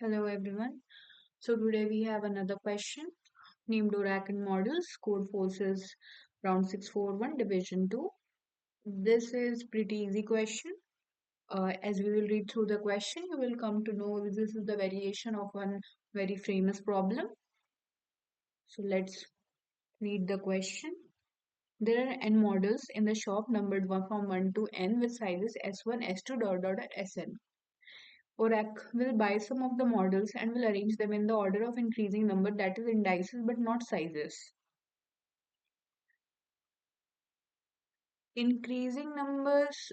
Hello everyone. So today we have another question named Orac and Models, Codeforces round 641 division 2. This is pretty easy question. As we will read through the question, you will come to know this is the variation of one very famous problem. So let's read the question. There are n models in the shop numbered from 1 to n with sizes s1, s2, sn. Orac will buy some of the models and will arrange them in the order of increasing number, that is indices but not sizes. Increasing numbers,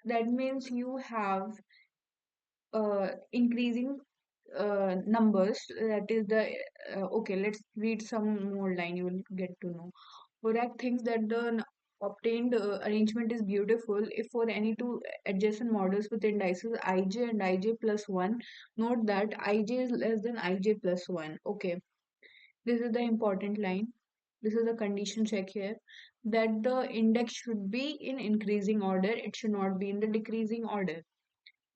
that means you have increasing numbers, that is the okay, let's read some more line, you will get to know. Orac thinks that the obtained arrangement is beautiful if for any two adjacent models with indices ij and ij plus 1, note that ij is less than ij plus 1. Okay, this is the important line. This is the condition check here, that the index should be in increasing order, it should not be in the decreasing order.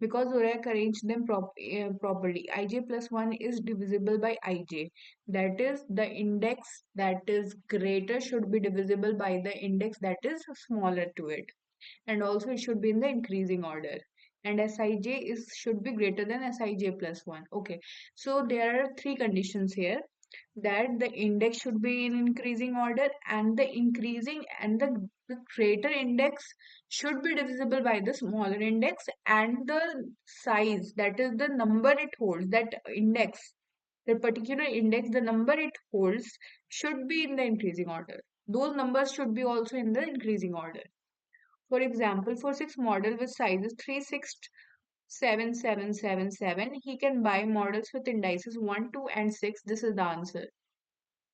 Because Orac arranged them properly, ij plus 1 is divisible by ij. That is, the index that is greater should be divisible by the index that is smaller to it. And also it should be in the increasing order. And Sij should be greater than Sij plus 1. Okay. So there are three conditions here, that the index should be in increasing order and the greater index should be divisible by the smaller index, and the size, that is the number it holds, that index, the particular index, the number it holds should be in the increasing order. Those numbers should be also in the increasing order. For example, for 6 model with sizes 3, 6, 7, 7, 7, 7, he can buy models with indices 1, 2 and 6. This is the answer.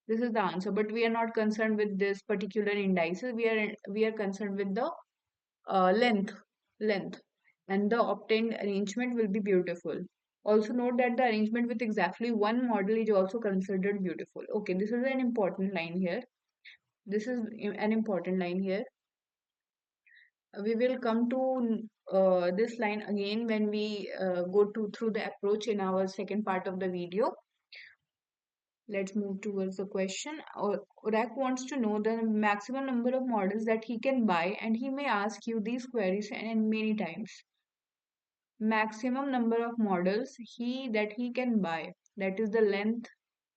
This is the answer, but we are not concerned with this particular indices. We are concerned with the length, and the obtained arrangement will be beautiful. Also note that the arrangement with exactly one model is also considered beautiful. Okay, this is an important line here. This is an important line here. We will come to this line again when we go through the approach in our second part of the video. Let's move towards the question. Orac wants to know the maximum number of models that he can buy, and he may ask you these queries and many times. Maximum number of models he can buy, that is the length.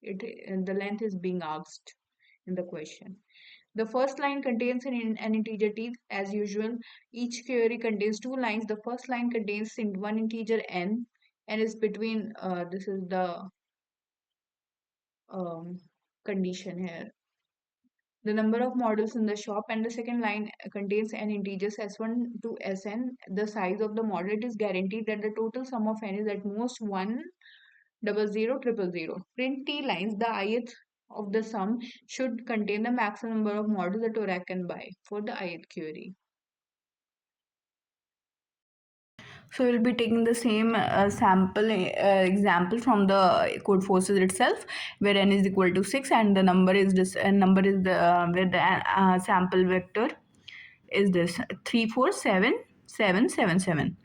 The length is being asked in the question. The first line contains an integer t as usual. Each query contains two lines. The first line contains one integer n and is between. This is the condition here. The number of models in the shop, and the second line contains an integers s1 to sn. The size of the model, it is guaranteed that the total sum of n is at most 1, 00, 000. Print t lines. The ith of the sum should contain the maximum number of models that Orac can buy for the ith query. So we'll be taking the same sample example from the Codeforces itself, where n is equal to 6 and the number is this. Number is the where the sample vector is this 3, 4, 7, 7, 7, 7.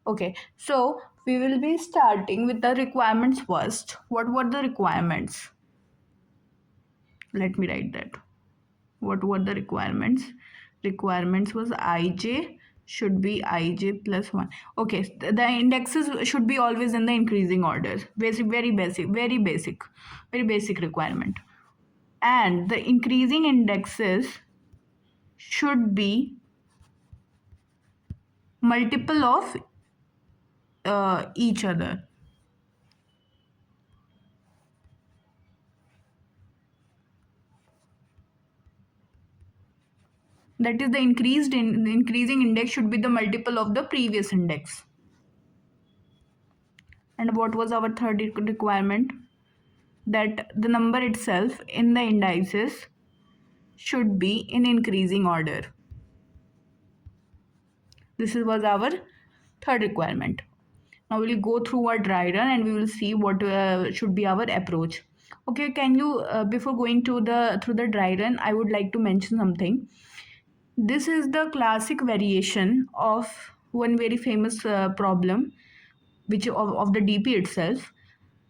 Okay, so we will be starting with the requirements first. What were the requirements? Let me write that. What were the requirements? Requirements was ij should be ij plus 1. Okay, the indexes should be always in the increasing order. Very basic requirement. And the increasing indexes should be multiple of each other. That is, the increasing index should be the multiple of the previous index. And what was our third requirement? That the number itself in the indices should be in increasing order. This was our third requirement. Now we will go through our dry run and we will see what should be our approach. Okay, can you before going to the through the dry run, I would like to mention something. This is the classic variation of one very famous problem, which of the DP itself.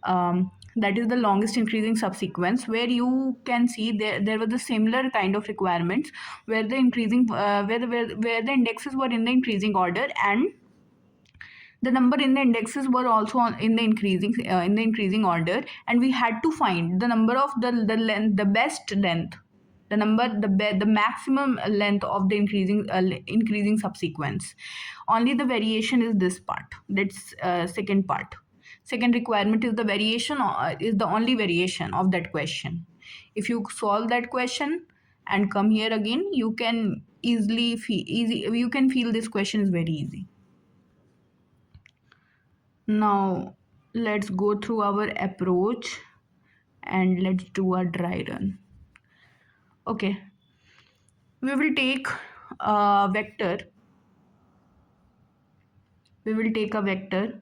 that is the longest increasing subsequence, where you can see there was a similar kind of requirements where the increasing where the indexes were in the increasing order, and the number in the indexes were also in the increasing order, and we had to find the number of the length, the best length, the maximum length of the increasing subsequence. Only the variation is this part. That's second part. Second requirement is the variation, is the only variation of that question. If you solve that question and come here again, you can you can feel this question is very easy. Now let's go through our approach and let's do a dry run. Okay, we will take a vector. We will take a vector.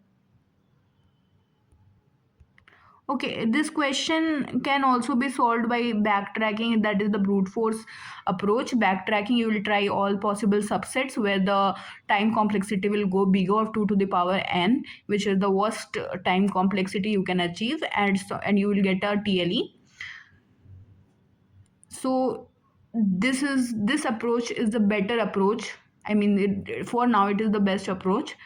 Okay, this question can also be solved by backtracking. That is the brute force approach. Backtracking, you will try all possible subsets where the time complexity will go bigger of 2 to the power n, which is the worst time complexity you can achieve, and you will get a TLE. So this approach is the better approach. I mean, for now it is the best approach,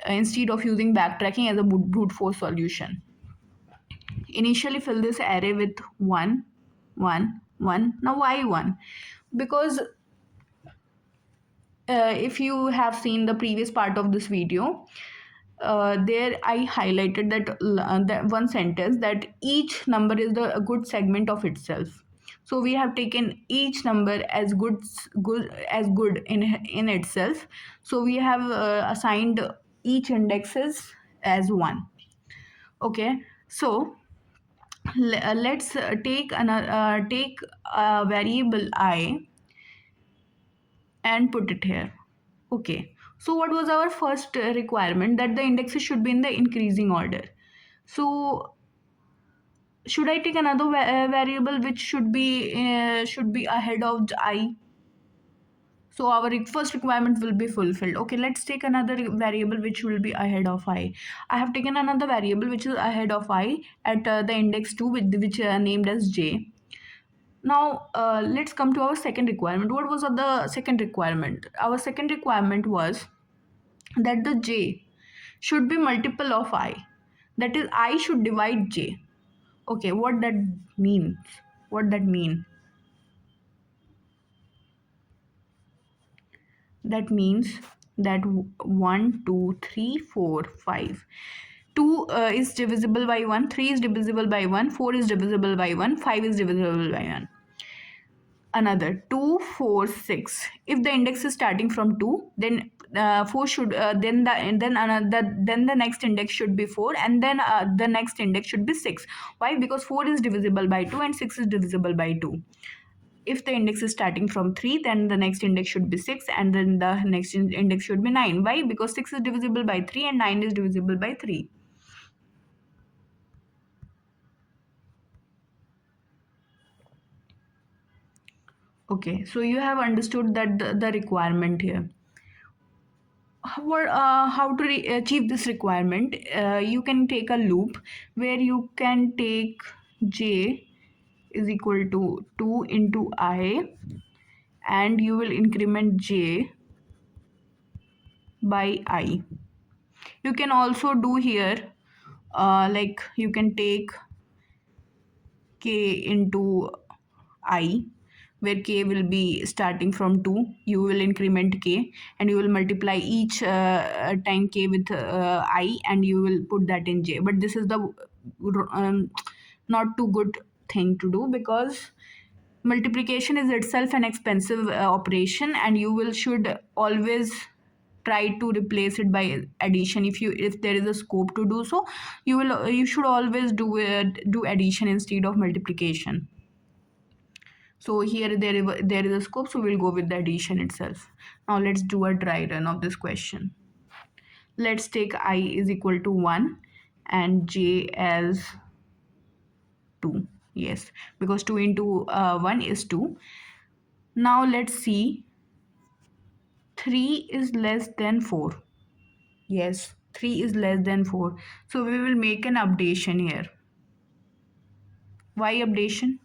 instead of using backtracking as a brute force solution. Initially fill this array with 1 1 1. Now why 1? Because if you have seen the previous part of this video, there I highlighted that one sentence, that each number is a good segment of itself. So we have taken each number as good in itself. So we have assigned each indexes as 1. Okay, so let's take a variable I and put it here. Okay, so what was our first requirement? That the indexes should be in the increasing order. So should I take another variable which should be ahead of I? So our first requirement will be fulfilled. Okay, let's take another variable which will be ahead of I. I have taken another variable which is ahead of I at the index 2, which named as j. Now let's come to our second requirement. What was the second requirement? Our second requirement was that the j should be multiple of I. That is, I should divide j. Okay, what that means? What that mean? That means that 1, 2, 3, 4, 5. 2 is divisible by 1, 3 is divisible by 1, 4 is divisible by 1, 5 is divisible by 1. Another 2, 4, 6. If the index is starting from 2, then 4 should then the next index should be 4, and then the next index should be 6. Why? Because 4 is divisible by 2 and 6 is divisible by 2. If the index is starting from 3, then the next index should be 6, and then the next index should be 9. Why? Because 6 is divisible by 3 and 9 is divisible by 3. Okay, so you have understood that the requirement here. How to achieve this requirement? You can take a loop where you can take j is equal to 2 into I, and you will increment j by I. You can also do here, like you can take k into I, where k will be starting from 2. You will increment k and you will multiply each time k with I, and you will put that in j. But this is the not too good thing to do, because multiplication is itself an expensive operation, and you will should always try to replace it by addition. If there is a scope to do so, you should always do addition instead of multiplication. So here there is a scope, so we'll go with the addition itself. Now let's do a dry run of this question. Let's take I is equal to 1 and j as 2. Yes, because 2 into 1 is 2. Now let's see, 3 is less than 4. Yes, 3 is less than 4. So we will make an updation here. Why updation?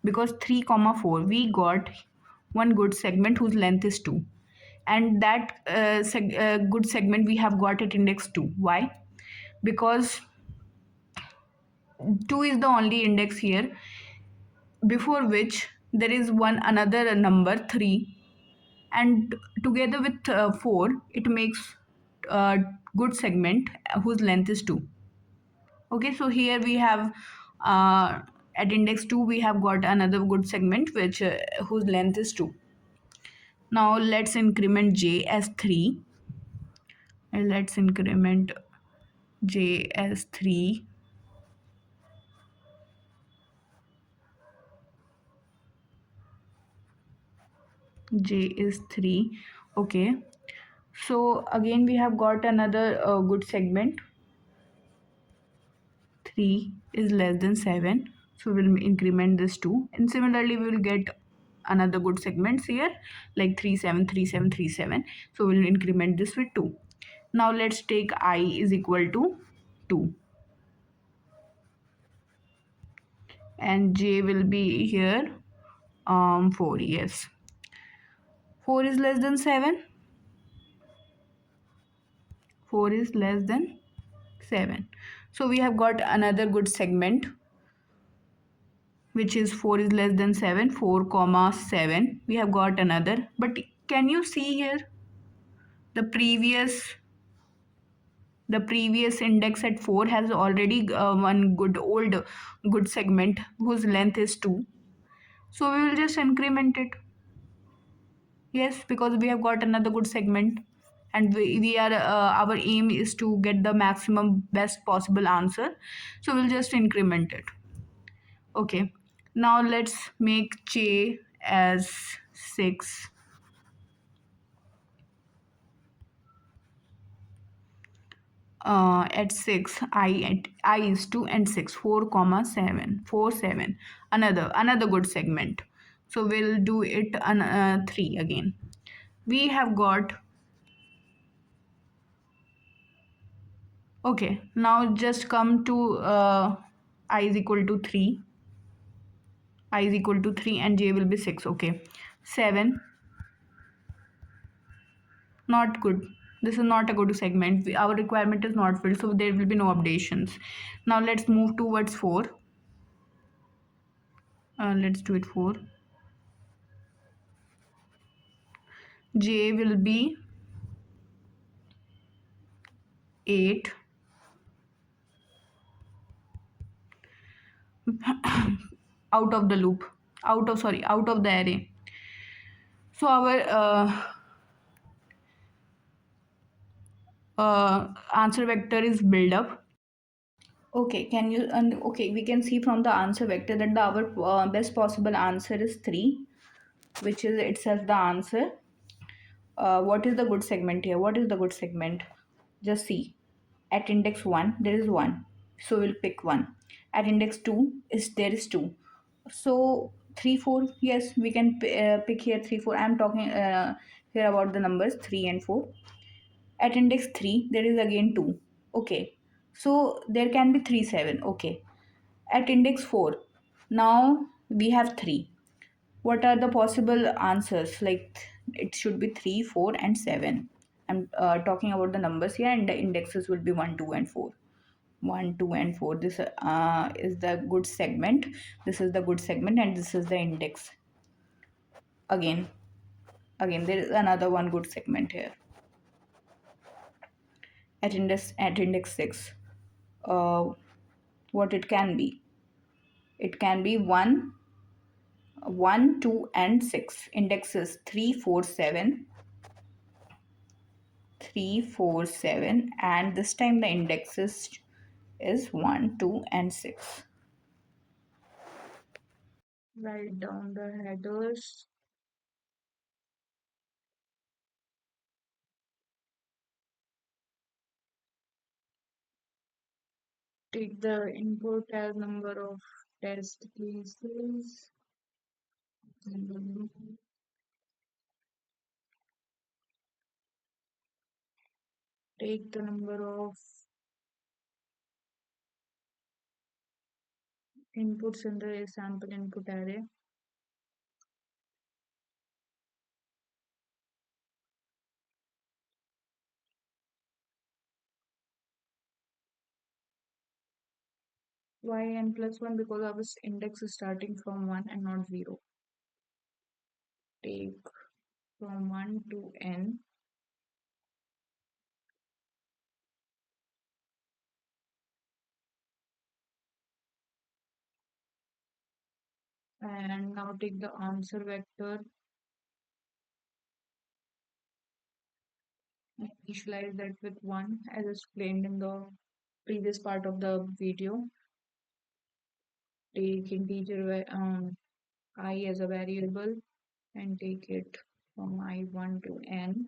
Because 3 comma 4 we got one good segment whose length is 2, and that good segment we have got at index 2. Why? Because 2 is the only index here before which there is one another number 3, and together with 4 it makes a good segment whose length is 2. Okay, so here we have at index 2 we have got another good segment which whose length is 2. Now let's increment j as 3, and let's increment j as 3. J is 3. Okay, so again we have got another good segment. 3 is less than 7, so we'll increment this 2, and similarly we will get another good segments here like 3 7 3 7 3 7, so we'll increment this with 2. Now let's take I is equal to 2, and j will be here 4. Yes, 4 is less than 7. 4 is less than 7, so we have got another good segment which is 4 is less than 7, 4 comma 7 we have got another. But can you see here the previous index at 4 has already one good segment whose length is 2, so we will just increment it. Yes, because we have got another good segment, and we are our aim is to get the maximum best possible answer, so we'll just increment it. Okay, now let's make j as 6. At 6 I is 2 and 6 4 comma 7 4 7, another good segment, so we'll do it on 3 again. We have got, okay, now just come to I is equal to 3. I is equal to 3 and j will be 6. Okay, 7, not good. This is not a good segment. Our requirement is not filled, so there will be no updations. Now let's move towards 4. Let's do it 4. J will be 8. Out of the loop, out of the array. So our answer vector is built up. Okay, can you okay, we can see from the answer vector that our best possible answer is 3, which is itself the answer. What is the good segment here? What is the good segment? Just see. At index 1 there is 1, so we'll pick 1. At index 2 is there is 2, so 3 4, yes, we can pick here 3 4. I'm talking here about the numbers 3 and 4. At index 3 there is again 2. Okay, so there can be 3 7. Okay, at index 4 now we have 3. What are the possible answers? Like it should be 3 4 and 7. I'm talking about the numbers here, and the indexes will be 1 2 and 4. 1 2 and 4, this is the good segment. This is the good segment, and this is the index. Again there is another one good segment here at index 6. uh, what it can be? It can be 1 1 2 and 6. Indexes 3 4 7, 3 4 7, and this time the indexes is 1 2 and 6. Write down the headers. Take the input as number of test cases. Take the number of inputs in the sample input array. Yn plus 1 because our index is starting from 1 and not 0. Take from 1 to n. And now take the answer vector, initialize that with 1 as explained in the previous part of the video. Take integer I as a variable and take it from I1 to n.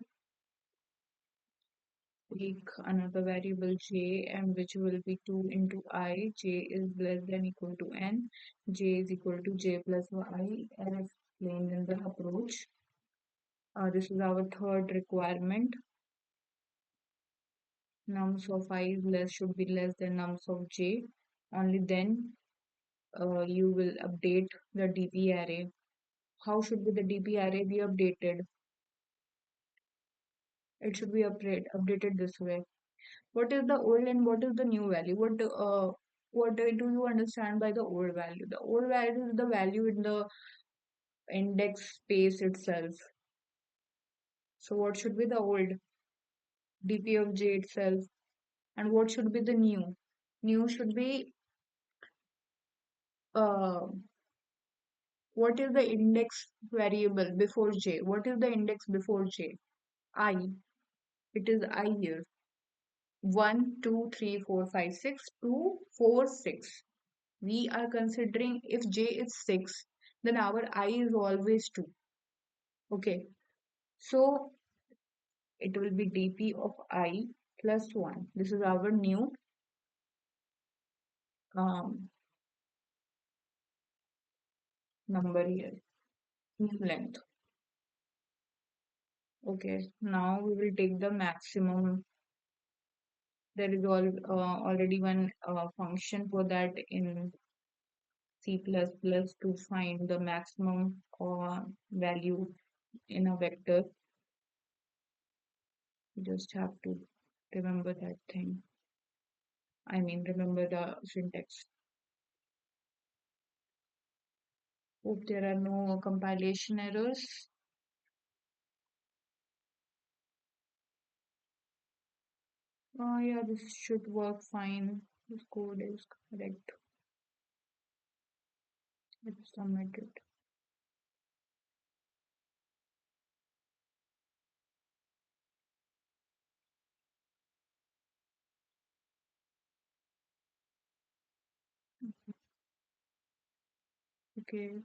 Take another variable j, and which will be 2 into I. J is less than equal to n. J is equal to j plus I as explained in the approach. This is our third requirement. Nums of I is less should be less than nums of j. Only then you will update the DP array. How should be the DP array be updated? It should be updated this way. What is the old and what is the new value? What do you understand by the old value? The old value is the value in the index space itself. So what should be the old? DP of j itself. And what should be the new? New should be uh, what is the index variable before j? What is the index before j? I. It is I here. 1, 2, 3, 4, 5, 6, 2, 4, 6. We are considering if j is 6, then our I is always 2. Okay. So it will be dp of I plus 1. This is our new um, number here, new length. Okay. Now we will take the maximum. There is already one function for that in C++ to find the maximum value in a vector. You just have to remember that thing. I mean, remember the syntax. Hope there are no compilation errors. Yeah, this should work fine. This code is correct. Let's submit it. Okay.